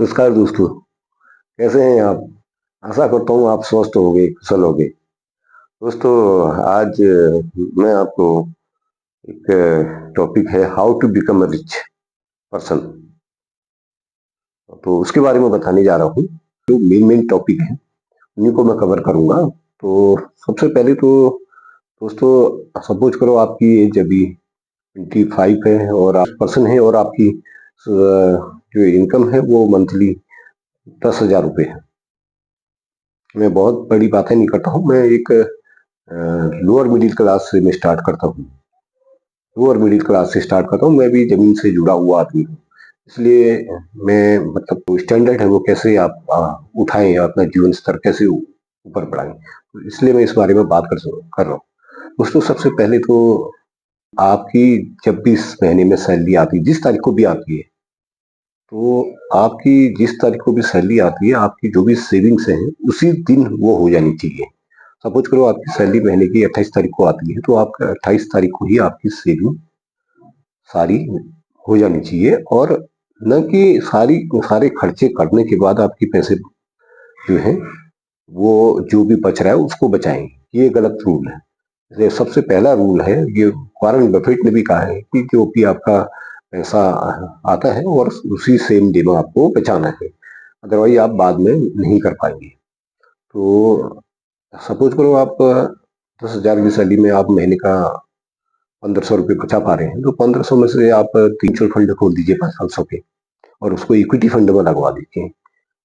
नमस्कार दोस्तों, कैसे हैं आप? आशा करता हूँ आप स्वस्थ होंगे, कुशल होंगे। दोस्तों, आज मैं आपको एक टॉपिक है how to become a rich person, तो उसके बारे में बताने जा रहा हूँ। जो मेन मेन टॉपिक है उन्हीं को मैं कवर करूंगा। तो सबसे पहले तो दोस्तों, सपोज करो आपकी एज अभी 25 है और आप पर्सन है और आपकी जो इनकम है वो मंथली 10,000 रुपये है। मैं बहुत बड़ी बातें नहीं करता हूँ, मैं एक लोअर मिडिल क्लास से मैं स्टार्ट करता हूँ। लोअर मिडिल क्लास से स्टार्ट करता हूँ, मैं भी जमीन से जुड़ा हुआ आदमी हूँ। इसलिए मैं मतलब जो स्टैंडर्ड है वो कैसे आप उठाएं, अपना जीवन स्तर कैसे ऊपर बढ़ाएं, तो इसलिए मैं इस बारे में बात कर रहा हूँ। दोस्तों, सबसे पहले तो आपकी जब भी इस महीने में सैलरी आती है, जिस तारीख को भी आती है, तो आपकी जिस तारीख को भी सैलरी आती है, आपकी जो भी सेविंग्स हैं उसी दिन वो हो जानी चाहिए। सपोज करो आपकी सैलरी महीने की 28 तारीख को आती है, तो आपका 28 तारीख को ही आपकी सेविंग सारी हो जानी चाहिए, और न कि सारे खर्चे करने के बाद आपकी पैसे जो है वो जो भी बच रहा है उसको बचाएं। ये गलत रूल है। ये सबसे पहला रूल है, ये वॉरेन बफेट ने भी कहा है कि जो भी आपका पैसा आता है और उसी सेम डे में आपको बचाना है, अदरवाइज आप बाद में नहीं कर पाएंगे। तो सपोज करो आप 10,000 की सैलरी में आप महीने का 1,500 रुपये बचा पा रहे हैं, तो 1,500 में से आप म्यूचुअल फंड खोल दीजिए 500 के, और उसको इक्विटी फंड में लगवा दीजिए।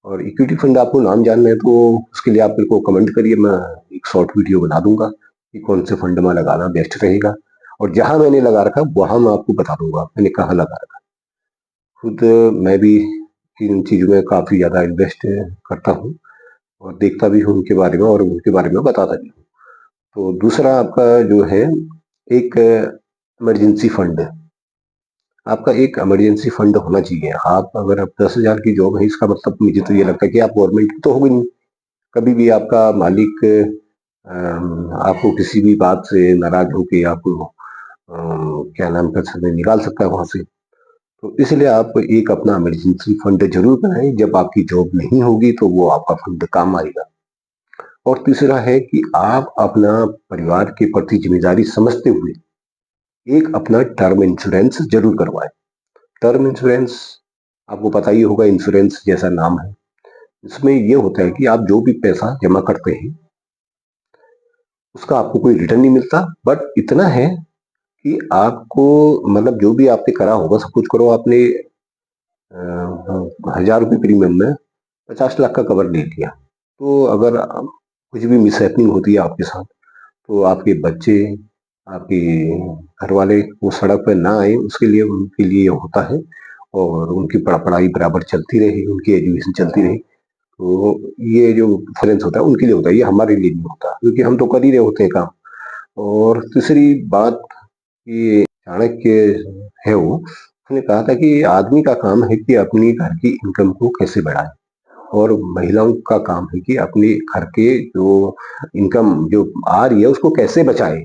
और इक्विटी फंड आपको नाम जानना है तो उसके लिए आप मेरे को कमेंट करिए, मैं एक शॉर्ट वीडियो बना दूंगा कि कौन से फंड में लगाना बेस्ट रहेगा। और जहां मैंने लगा रखा वहां मैं आपको बता दूंगा मैंने कहाँ लगा रखा। खुद मैं भी इन चीजों में काफी ज्यादा इन्वेस्ट करता हूँ और देखता भी हूँ उनके बारे में और उनके बारे में बताता भी हूँ। तो दूसरा आपका जो है एक इमरजेंसी फंड है। आपका एक इमरजेंसी फंड होना चाहिए। आप अगर आप 10,000 की जॉब है, इसका मतलब मुझे तो ये लगता है कि आप गवर्नमेंट तो होगी नहीं। कभी भी आपका मालिक आपको किसी भी बात से नाराज होकर आपको क्या नाम कर सकते निकाल सकता है वहां से। तो इसलिए आप एक अपना इमरजेंसी फंड जरूर बनाएं। जब आपकी जॉब नहीं होगी तो वो आपका फंड काम आएगा। और तीसरा है कि आप अपना परिवार के प्रति जिम्मेदारी समझते हुए एक अपना टर्म इंश्योरेंस जरूर करवाएं। टर्म इंश्योरेंस आपको पता ही होगा, इंश्योरेंस जैसा नाम है। इसमें ये होता है कि आप जो भी पैसा जमा करते हैं उसका आपको कोई रिटर्न नहीं मिलता, बट इतना है कि आपको मतलब जो भी आपने करा होगा, सब कुछ करो आपने 1,000 रुपये प्रीमियम में 50 लाख का कवर ले लिया, तो अगर कुछ भी मिसहैपनिंग होती है आपके साथ, तो आपके बच्चे, आपके घर वाले वो सड़क पर ना आए, उसके लिए उनके लिए होता है। और उनकी पढ़ाई बराबर चलती रहे, उनकी एजुकेशन चलती रहे, तो ये जो इंश्योरेंस होता है उनके लिए होता है, ये हमारे लिए नहीं होता, क्योंकि हम तो कर ही रहे होते हैं काम। और तीसरी बात, ये चाणक्य है वो, उसने कहा था कि आदमी का काम है कि अपनी घर की इनकम को कैसे बढ़ाए, और महिलाओं का काम है कि अपने घर के जो इनकम जो आ रही है उसको कैसे बचाए।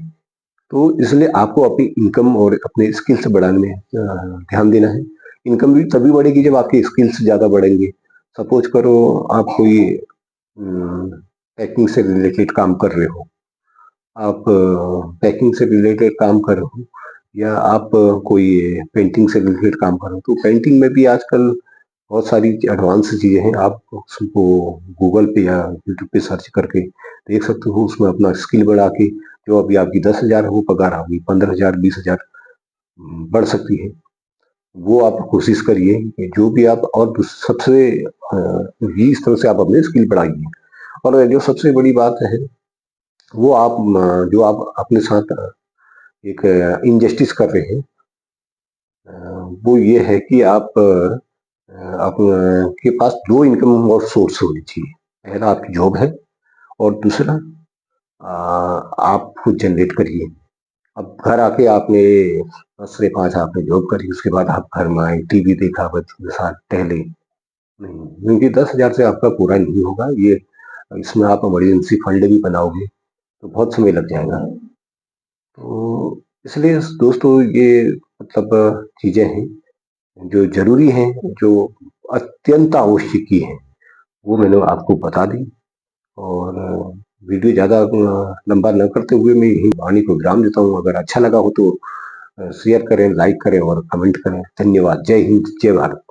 तो इसलिए आपको अपनी इनकम और अपने स्किल्स बढ़ाने में ध्यान देना है। इनकम भी तभी बढ़ेगी जब आपके स्किल्स ज्यादा बढ़ेंगे। सपोज करो आप कोई पैकिंग से रिलेटेड काम कर रहे हो, आप पैकिंग से रिलेटेड काम कर रहे हो, या आप कोई पेंटिंग से रिलेटेड काम कर रहे हो, तो पेंटिंग में भी आजकल बहुत सारी एडवांस चीजें हैं। आप उसको गूगल पे या यूट्यूब पे सर्च करके देख सकते हो, उसमें अपना स्किल बढ़ा के जो अभी आपकी 10,000 हो पगार, आपकी 15,000 20,000 बढ़ सकती है। वो आप कोशिश करिए कि जो भी आप, और सबसे इस तरह से आप अपने स्किल बढ़ाइए। और जो सबसे बड़ी बात है वो आप जो आप अपने साथ एक इनजस्टिस कर रहे हैं, वो ये है कि आप के पास दो इनकम और सोर्स होनी चाहिए। पहला आपकी जॉब है, और दूसरा आप खुद जनरेट करिए। अब घर आके आपने 10 से 5 आपने जॉब करी, उसके बाद आप घर में आए, टीवी देखा, बच्चों के साथ टहले, नहीं, क्योंकि 10,000 से आपका पूरा नहीं होगा ये। इसमें आप इमरजेंसी फंड भी बनाओगे तो बहुत समय लग जाएगा। तो इसलिए दोस्तों, ये मतलब चीजें हैं जो जरूरी हैं, जो अत्यंत आवश्यकी है, वो मैंने आपको बता दी। और वीडियो ज़्यादा लंबा न करते हुए मैं यही वाणी को विराम देता हूँ। अगर अच्छा लगा हो तो शेयर करें, लाइक करें और कमेंट करें। धन्यवाद। जय हिंद, जय भारत।